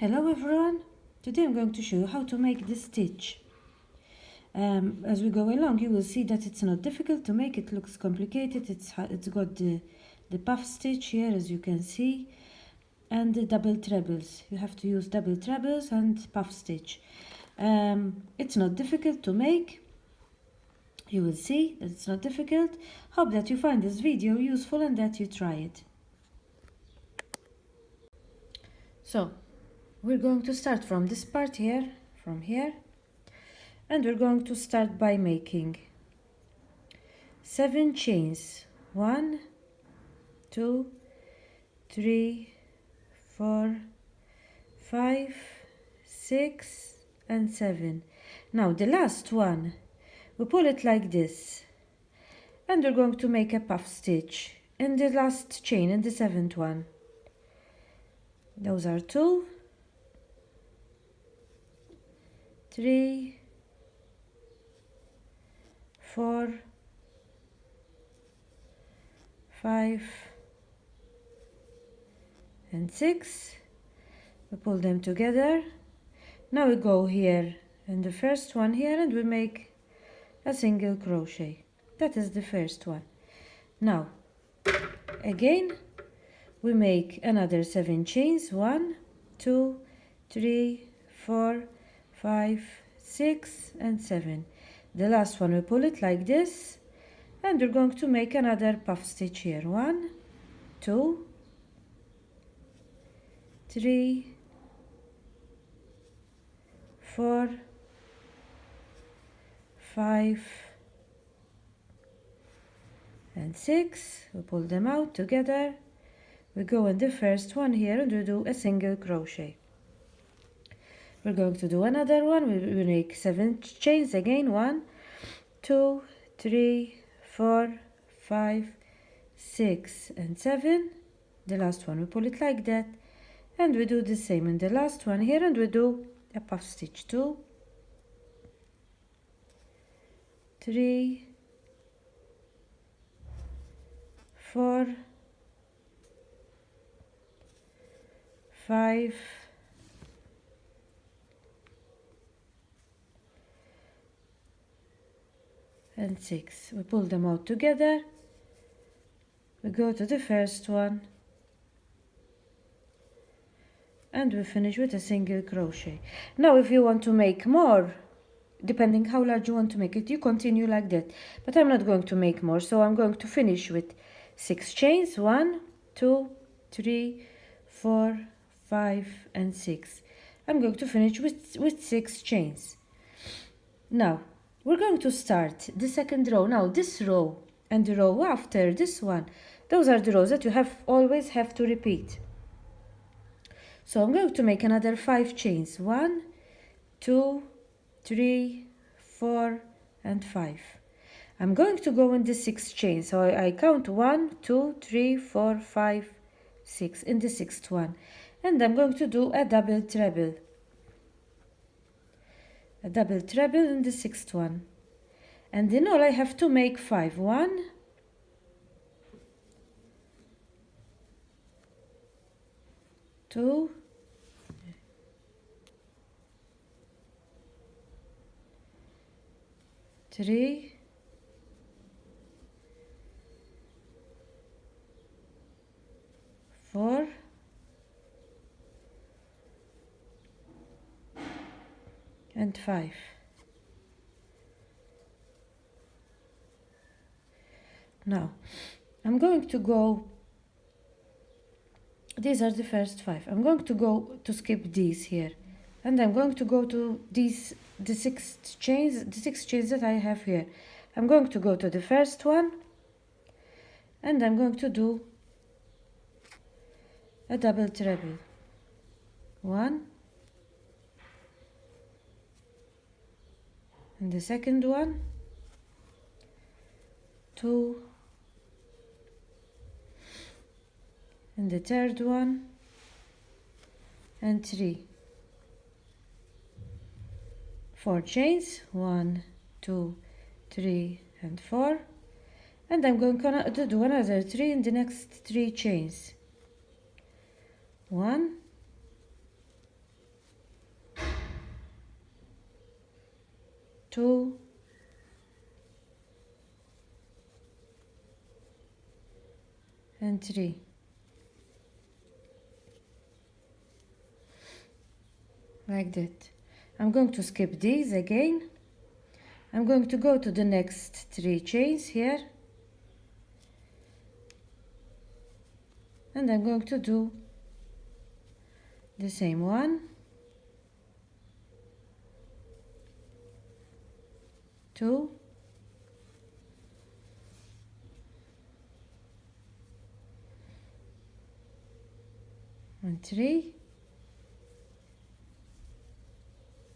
Hello everyone! Today I'm going to show you how to make this stitch. As we go along, you will see that it's not difficult to make. It looks complicated. It's got the puff stitch here, as you can see, and the double trebles. You have to use double trebles and puff stitch. It's not difficult to make. You will see that it's not difficult. Hope that you find this video useful and that you try it. So we're going to start from this part here, from here, and we're going to start by making 7 chains. 1, 2, 3, 4, 5, 6, and 7. Now the last one, we pull it like this, and we're going to make a puff stitch in the last chain, in the 7th one. Those are 2, 3, 4, 5, and 6. We pull them together. Now we go here in the first one here and we make a single crochet. That is the first one. Now again we make another 7 chains. 1, 2, 3, 4, 5, 6, and 7. The last one we pull it like this, and we're going to make another puff stitch here. 1, 2, 3, 4, 5, and 6. We pull them out together. We go in the first one here and we do a single crochet. We're going to do another one. We make 7 chains again. 1, 2, 3, 4, 5, 6, and 7. The last one we pull it like that, and we do the same in the last one here, and we do a puff stitch. 2, 3, 4, 5, and 6. We pull them out together. We go to the first one and we finish with a single crochet. Now if you want to make more, depending how large you want to make it, you continue like that, but I'm not going to make more, so I'm going to finish with 6 chains. 1, 2, 3, 4, 5, and 6. I'm going to finish with 6 chains. Now we're going to start the second row. Now this row and the row after this one, those are the rows that you always have to repeat. So I'm going to make another 5 chains. 1, 2, 3, 4, and 5. I'm going to go in the 6 chains. So I count 1, 2, 3, 4, 5, 6 in the 6th one. And I'm going to do a double treble. A double treble in the 6th one. And in all I have to make 5. 1, 2, 3, 4, and 5. Now I'm going to go, these are the first 5. I'm going to go to skip these here, and I'm going to go to these, the 6 chains that I have here. I'm going to go to the first one and I'm going to do a double treble. 1, and the second one, 2, and the third one, and 3. 4 chains. 1, 2, 3, and 4. And I'm going to do another 3 in the next 3 chains. 1, 2, and 3. Like that. I'm going to skip these again. I'm going to go to the next 3 chains here, and I'm going to do the same 1, 2, and 3,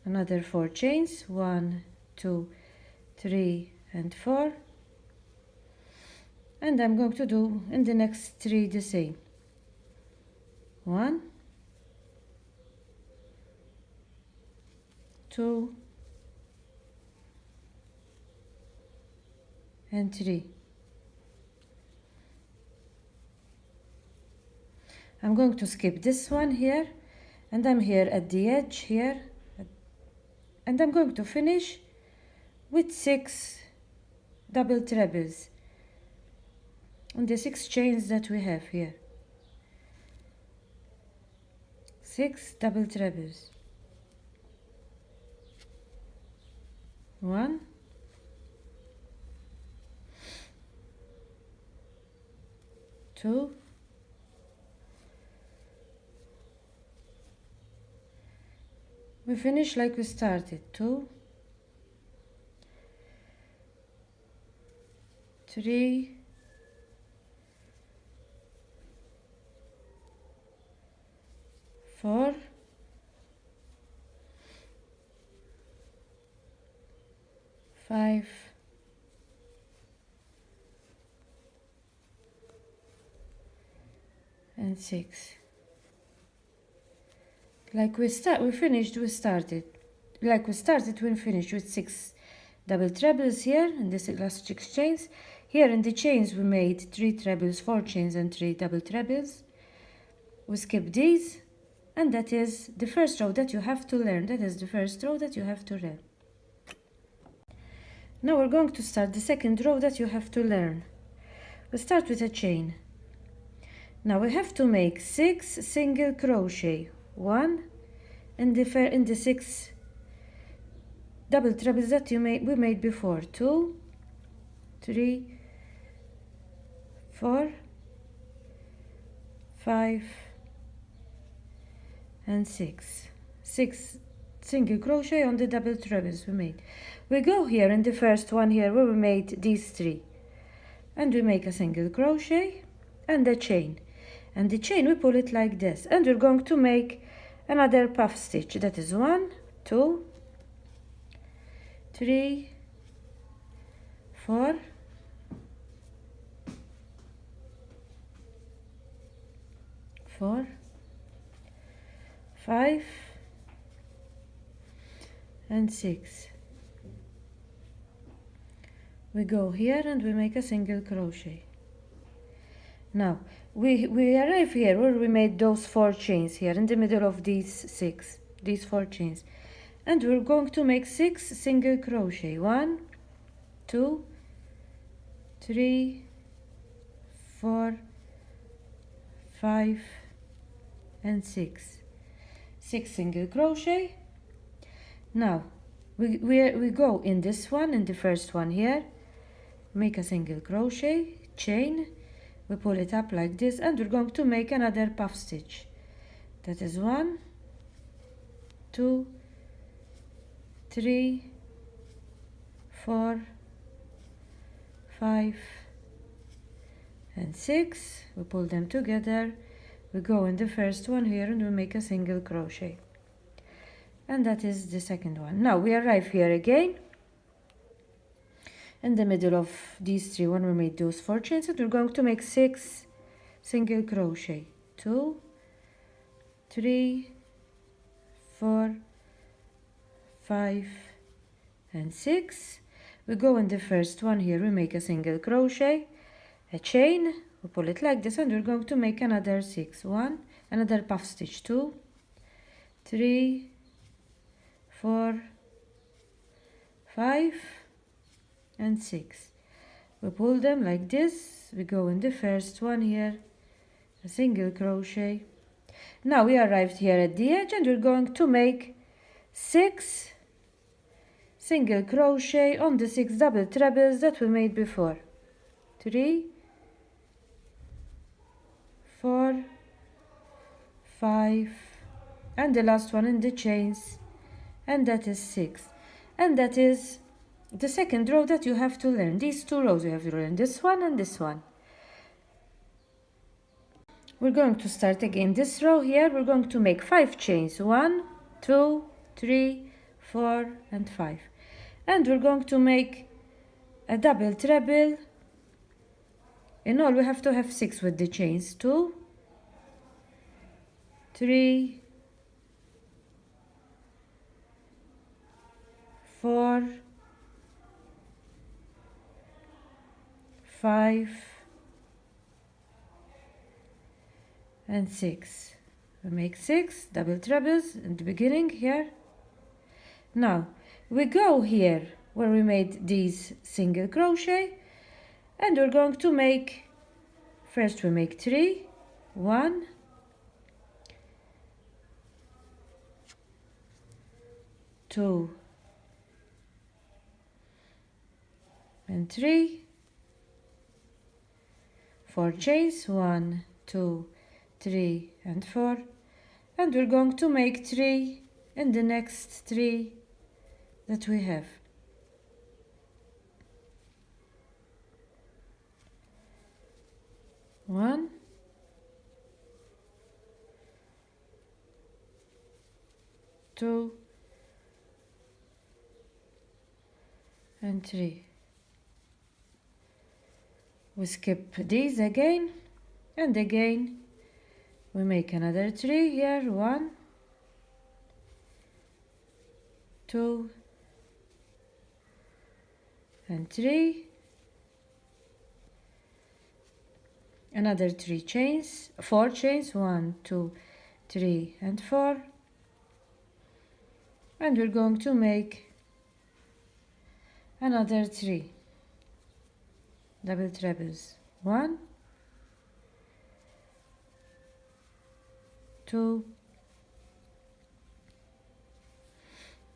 another 4 chains, 1, 2, 3, and 4, and I'm going to do in the next 3 the same. 1, 2, and 3. I'm going to skip this one here, and I'm here at the edge here, and I'm going to finish with 6 double trebles on the 6 chains that we have here. 6 double trebles. 1, 2, 3. We finish like we started. 2, 3, 4, 5, and 6. Like we finished, we started. Like we started, we finished with 6 double trebles here in this last 6 chains. Here in the chains we made 3 trebles, 4 chains, and 3 double trebles. We skip these, and that is the first row that you have to learn. That is the first row that you have to learn. Now we're going to start the second row that you have to learn. We start with a chain. Now we have to make 6 single crochet, 1 in the 6 double trebles that we made before. 2, 3, 4, 5, and 6. 6 single crochet on the double trebles we made. We go here in the first one here where we made these 3, and we make a single crochet and a chain, and the chain we pull it like this, and we're going to make another puff stitch. That is 1, 2, 3, 4, 5, and 6. We go here and we make a single crochet. Now we arrive here where we made those 4 chains here in the middle of these 4 chains, and we're going to make 6 single crochet. 1, 2, 3, 4, 5, and 6. 6 single crochet. Now we go in this one, in the first one here, make a single crochet, chain, we pull it up like this, and we're going to make another puff stitch. That is 1, 2, 3, 4, 5, and 6. We pull them together, we go in the first one here and we make a single crochet, and that is the second one. Now we arrive here again in the middle of these 3 when we made those 4 chains, and we're going to make 6 single crochet. 2, 3, 4, 5, and 6. We go in the first one here, we make a single crochet, a chain, we pull it like this, and we're going to make another 6. 1, another puff stitch. 2, 3, 4, 5 and 6. We pull them like this. We go in the first one here, a single crochet. Now we arrived here at the edge and we're going to make 6 single crochet on the 6 double trebles that we made before. 3, 4, 5, and the last one in the chains, and that is 6. And that is the second row that you have to learn. These 2 rows you have to learn, this one and this one. We're going to start again this row here. We're going to make 5 chains, 1, 2, 3, 4 and 5, and we're going to make a double treble. In all we have to have 6 with the chains, 2, 3, 4, 5 and 6. We make 6 double trebles in the beginning here. Now we go here where we made these single crochet, and we're going to make, first we make 3, 1, 2 and 3, 4 chains, 1, 2, 3 and 4, and we're going to make 3 in the next 3 that we have. One, two, and 3. We skip these again, and again we make another 3 here. 1, 2 and 3, another 3 chains, 4 chains, 1, 2, 3 and 4, and we're going to make another 3 double trebles. 1, 2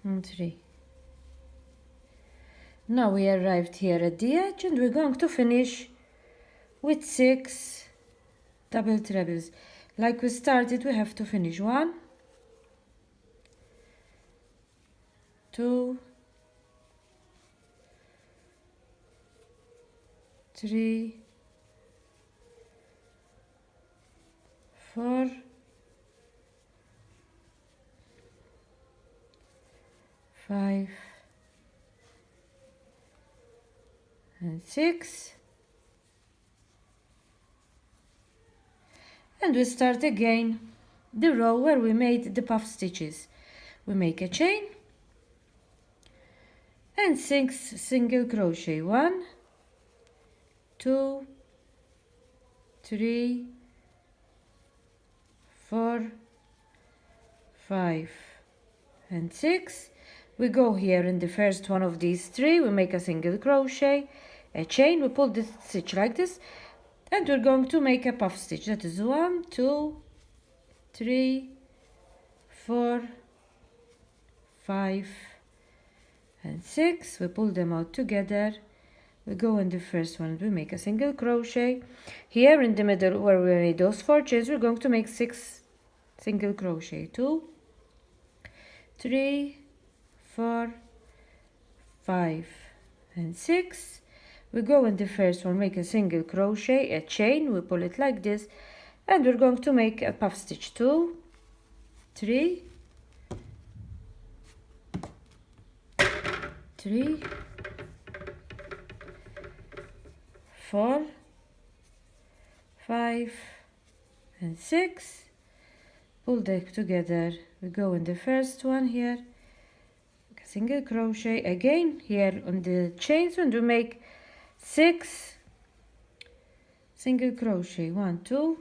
and 3. Now we arrived here at the edge and we're going to finish with 6 double trebles. Like we started, we have to finish 1, 2, 3, 4, 5 and 6, and we start again the row where we made the puff stitches. We make a chain and 6 single crochet. 1, 2, 3, 4, 5 and 6. We go here in the first one of these 3, we make a single crochet, a chain, we pull the stitch like this, and we're going to make a puff stitch. That is 1, 2, 3, 4, 5 and 6. We pull them out together. We go in the first one, we make a single crochet. Here in the middle where we made those 4 chains, we're going to make 6 single crochet. 2, 3, 4, 5 and 6. We go in the first one, make a single crochet, a chain, we pull it like this, and we're going to make a puff stitch. 2, 3, 3, 4, 5 and 6. Pull them together. We go in the first one here, single crochet again here on the chains, and we make 6 single crochet. 1, 2,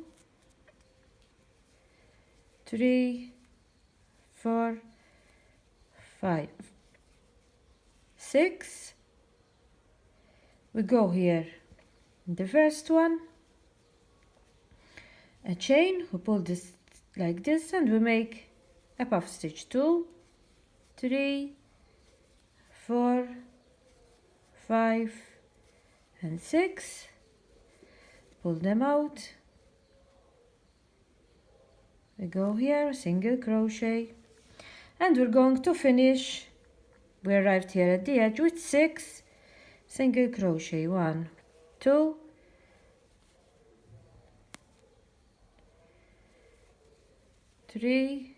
3, 4, 5, 6. We go here in the first one, a chain, we pull this like this, and we make a puff stitch. 2, 3, 4, 5 and 6. Pull them out. We go here, single crochet, and we're going to finish. We arrived here at the edge with 6 single crochet. 1, 2, 3,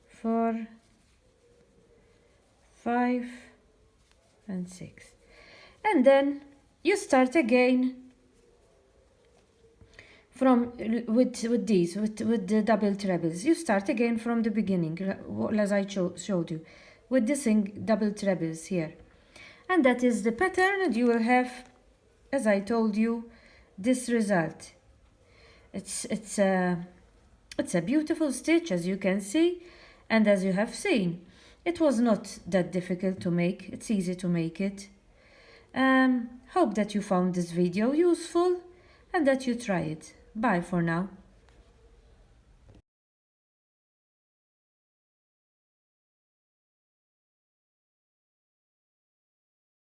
4, 5 and 6, and then you start again from with the double trebles. You start again from the beginning, as I showed you, with the double trebles here, and that is the pattern, and you will have, as I told you, this result. It's a beautiful stitch, as you can see, and as you have seen, it was not that difficult to make. It's easy to make it. Hope that you found this video useful and that you try it. Bye for now.